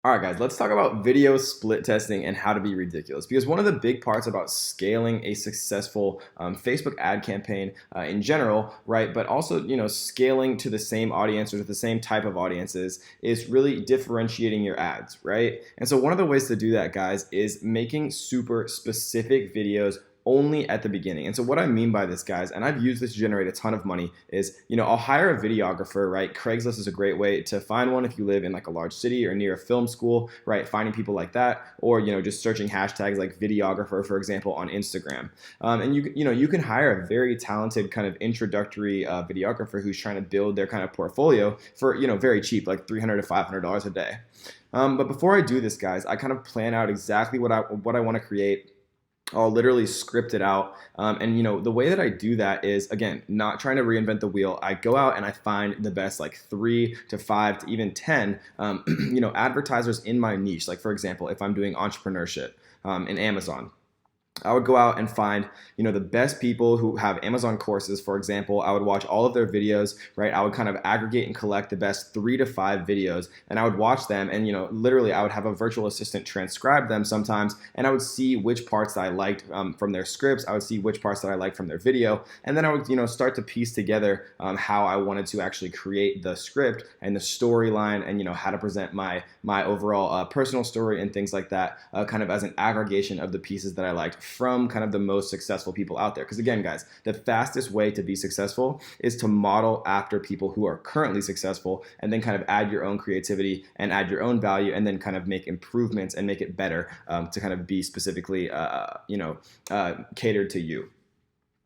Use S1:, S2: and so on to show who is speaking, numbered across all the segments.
S1: All right, guys, let's talk about video split testing and how to be ridiculous. Because one of the big parts about scaling a successful Facebook ad campaign in general, right, but also scaling to the same audience or to the same type of audiences is really differentiating your ads, right? And so one of the ways to do that, guys, is making super specific videos only at the beginning. And so what I mean by this, guys, and I've used this to generate a ton of money, is I'll hire a videographer, right? Craigslist is a great way to find one if you live in like a large city or near a film school, right? Finding people like that, or just searching hashtags like videographer, for example, on Instagram. And you can hire a very talented kind of introductory videographer who's trying to build their kind of portfolio for very cheap, like $300 to $500 a day. But before I do this, guys, I kind of plan out exactly what I want to create. I'll literally script it out. And the way that I do that is, again, not trying to reinvent the wheel. I go out and I find the best like 3 to 5 to even 10, advertisers in my niche. Like for example, if I'm doing entrepreneurship in Amazon, I would go out and find, the best people who have Amazon courses, for example. I would watch all of their videos, right? I would kind of aggregate and collect the best 3 to 5 videos, and I would watch them. And, literally I would have a virtual assistant transcribe them sometimes, and I would see which parts that I liked from their scripts. I would see which parts that I liked from their video. And then I would, start to piece together how I wanted to actually create the script and the storyline and, how to present my overall personal story and things like that, kind of as an aggregation of the pieces that I liked from kind of the most successful people out there. Because again, guys, the fastest way to be successful is to model after people who are currently successful, and then kind of add your own creativity and add your own value, and then kind of make improvements and make it better to kind of be specifically, catered to you.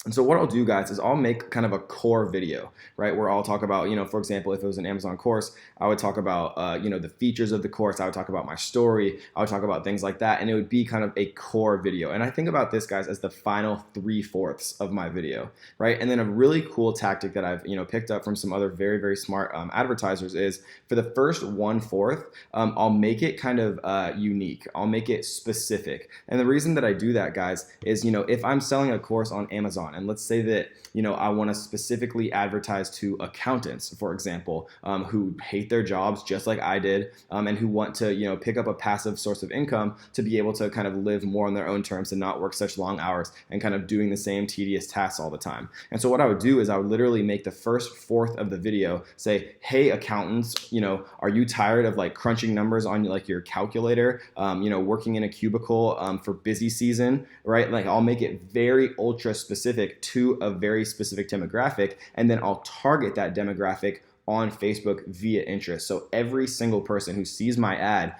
S1: And so what I'll do, guys, is I'll make kind of a core video, right, where I'll talk about, for example, if it was an Amazon course, I would talk about, the features of the course. I would talk about my story. I would talk about things like that. And it would be kind of a core video. And I think about this, guys, as the final 3/4 of my video, right? And then a really cool tactic that I've, picked up from some other very, very smart advertisers is for the first 1/4, I'll make it kind of unique. I'll make it specific. And the reason that I do that, guys, is, if I'm selling a course on Amazon, and let's say that, I want to specifically advertise to accountants, for example, who hate their jobs just like I did, and who want to, pick up a passive source of income to be able to kind of live more on their own terms and not work such long hours and kind of doing the same tedious tasks all the time. And so what I would do is I would literally make the first fourth of the video say, hey, accountants, are you tired of like crunching numbers on like your calculator, working in a cubicle for busy season, right? Like I'll make it very ultra specific to a very specific demographic, and then I'll target that demographic on Facebook via interest. So every single person who sees my ad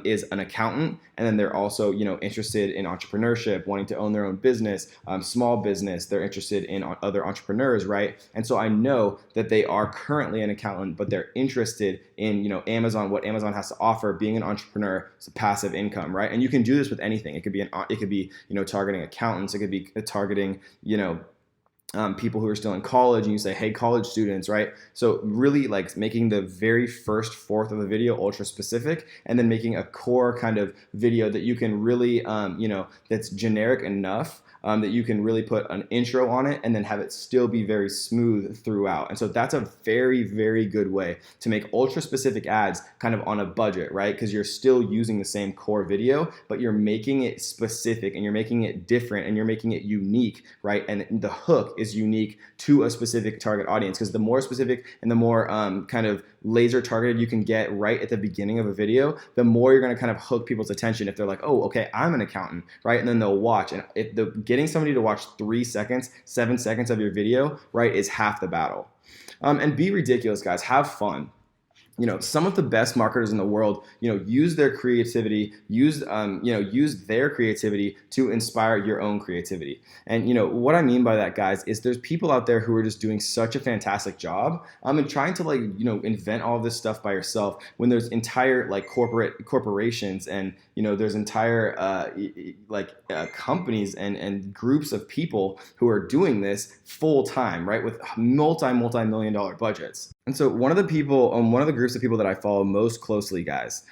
S1: is an accountant, and then they're also interested in entrepreneurship, wanting to own their own business, small business. They're interested in other entrepreneurs, right? And so I know that they are currently an accountant, but they're interested in Amazon, what Amazon has to offer, being an entrepreneur, it's a passive income, right? And you can do this with anything. It could be targeting accountants. It could be targeting people who are still in college, and you say, hey, college students, right? So really like making the very first fourth of the video ultra specific, and then making a core kind of video that you can really, that's generic enough that you can really put an intro on it and then have it still be very smooth throughout. And so that's a very, very good way to make ultra specific ads kind of on a budget, right? Because you're still using the same core video, but you're making it specific and you're making it different and you're making it unique, right? And the hook is unique to a specific target audience, because the more specific and the more kind of laser targeted you can get right at the beginning of a video, the more you're going to kind of hook people's attention. If they're like, oh, okay, I'm an accountant, right? And then they'll watch. And if getting somebody to watch 3 seconds, 7 seconds of your video, right, is half the battle. And be ridiculous, guys. Have fun. Some of the best marketers in the world, use their creativity, use their creativity to inspire your own creativity. And, what I mean by that, guys, is there's people out there who are just doing such a fantastic job and trying to invent all of this stuff by yourself, when there's entire corporations and, there's entire companies and groups of people who are doing this full time, right? With multi-million dollar budgets. And so one of the groups of people that I follow most closely, guys,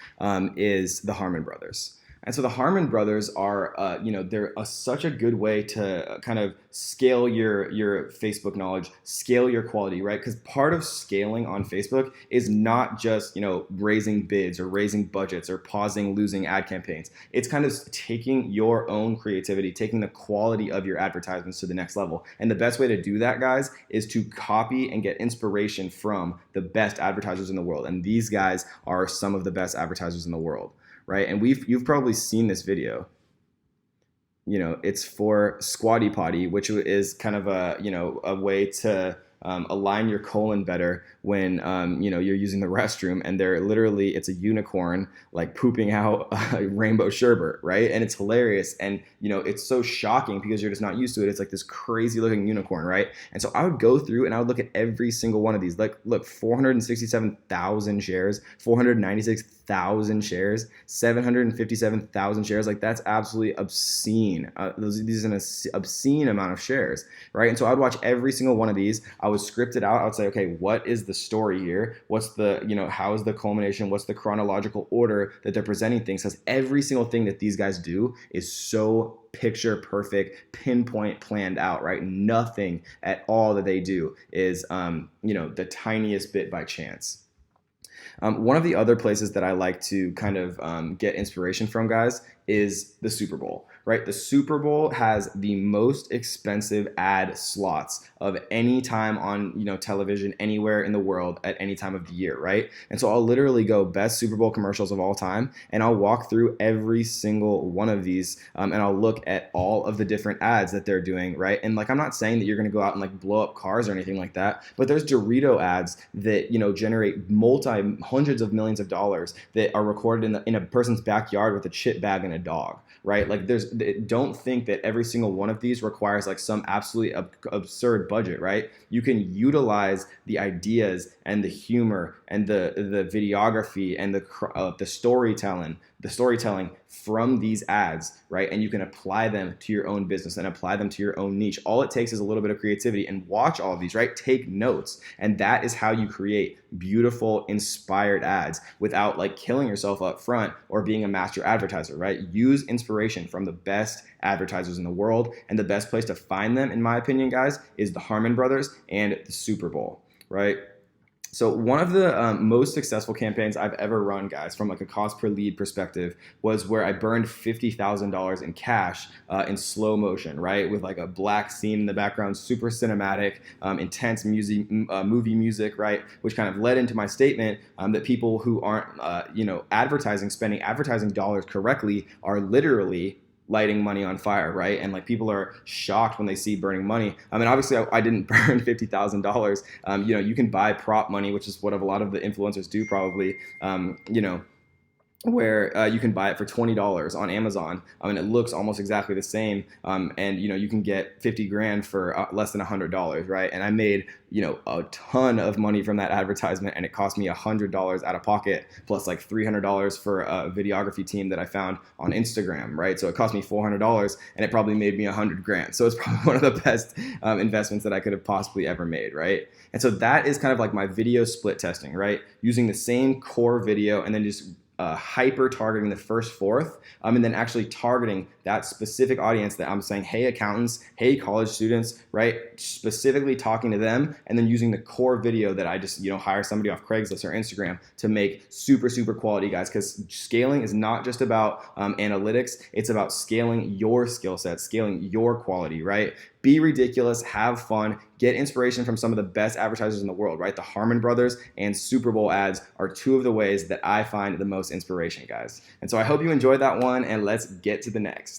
S1: is the Harmon brothers. And so the Harmon brothers are, they're such a good way to kind of scale your Facebook knowledge, scale your quality, right? Because part of scaling on Facebook is not just raising bids or raising budgets or pausing losing ad campaigns. It's kind of taking your own creativity, taking the quality of your advertisements to the next level. And the best way to do that, guys, is to copy and get inspiration from the best advertisers in the world. And these guys are some of the best advertisers in the world. Right, and you've probably seen this video. It's for Squatty Potty, which is kind of a way to align your colon better when you're using the restroom, and it's a unicorn like pooping out a rainbow sherbet, right? And it's hilarious, and it's so shocking because you're just not used to it. It's like this crazy looking unicorn, right? And so I would go through and I would look at every single one of these. Like, look, 467,000 shares, 496,000 shares, 757,000 shares. Like, that's absolutely obscene. These are an obscene amount of shares, right? And so I'd watch every single one of these. I would script it out. I would say, okay, what is the story here? What's the, how is the culmination? What's the chronological order that they're presenting things? Because every single thing that these guys do is so picture perfect, pinpoint, planned out, right? Nothing at all that they do is, the tiniest bit by chance. One of the other places that I like to kind of get inspiration from, guys, is the Super Bowl, right? The Super Bowl has the most expensive ad slots of any time on, television anywhere in the world at any time of the year, right? And so I'll literally go best Super Bowl commercials of all time, and I'll walk through every single one of these, and I'll look at all of the different ads that they're doing, right? And like, I'm not saying that you're gonna go out and like blow up cars or anything like that, but there's Dorito ads that, generate hundreds of millions of dollars that are recorded in a person's backyard with a chip bag and a dog, right? Like, don't think that every single one of these requires like some absolutely absurd budget, right? You can utilize the ideas and the humor and the videography and the storytelling from these ads, right? And you can apply them to your own business and apply them to your own niche. All it takes is a little bit of creativity, and watch all of these, right? Take notes. And that is how you create beautiful, inspired ads without like killing yourself up front or being a master advertiser, right? Use inspiration from the best advertisers in the world. And the best place to find them, in my opinion, guys, is the Harmon brothers and the Super Bowl, right? So one of the most successful campaigns I've ever run, guys, from like a cost per lead perspective, was where I burned $50,000 in cash in slow motion, right? With like a black scene in the background, super cinematic, intense movie music, right? Which kind of led into my statement that people who aren't, spending advertising dollars correctly are literally lighting money on fire, right? And like, people are shocked when they see burning money. I mean, obviously I didn't burn $50,000. You can buy prop money, which is what a lot of the influencers do probably, where you can buy it for $20 on Amazon, and it looks almost exactly the same, and you can get 50 grand for less than $100, right? And I made a ton of money from that advertisement, and it cost me $100 out of pocket, plus like $300 for a videography team that I found on Instagram, right? So it cost me $400, and it probably made me 100 grand. So it's probably one of the best investments that I could have possibly ever made, right? And so that is kind of like my video split testing, right? Using the same core video and then just hyper targeting the first fourth, and then actually targeting that specific audience that I'm saying, hey, accountants, hey, college students, right? Specifically talking to them, and then using the core video that I just, hire somebody off Craigslist or Instagram to make super, super quality, guys, because scaling is not just about analytics. It's about scaling your skill set, scaling your quality, right? Be ridiculous, have fun, get inspiration from some of the best advertisers in the world, right? The Harmon brothers and Super Bowl ads are two of the ways that I find the most inspiration, guys. And so I hope you enjoyed that one, and let's get to the next.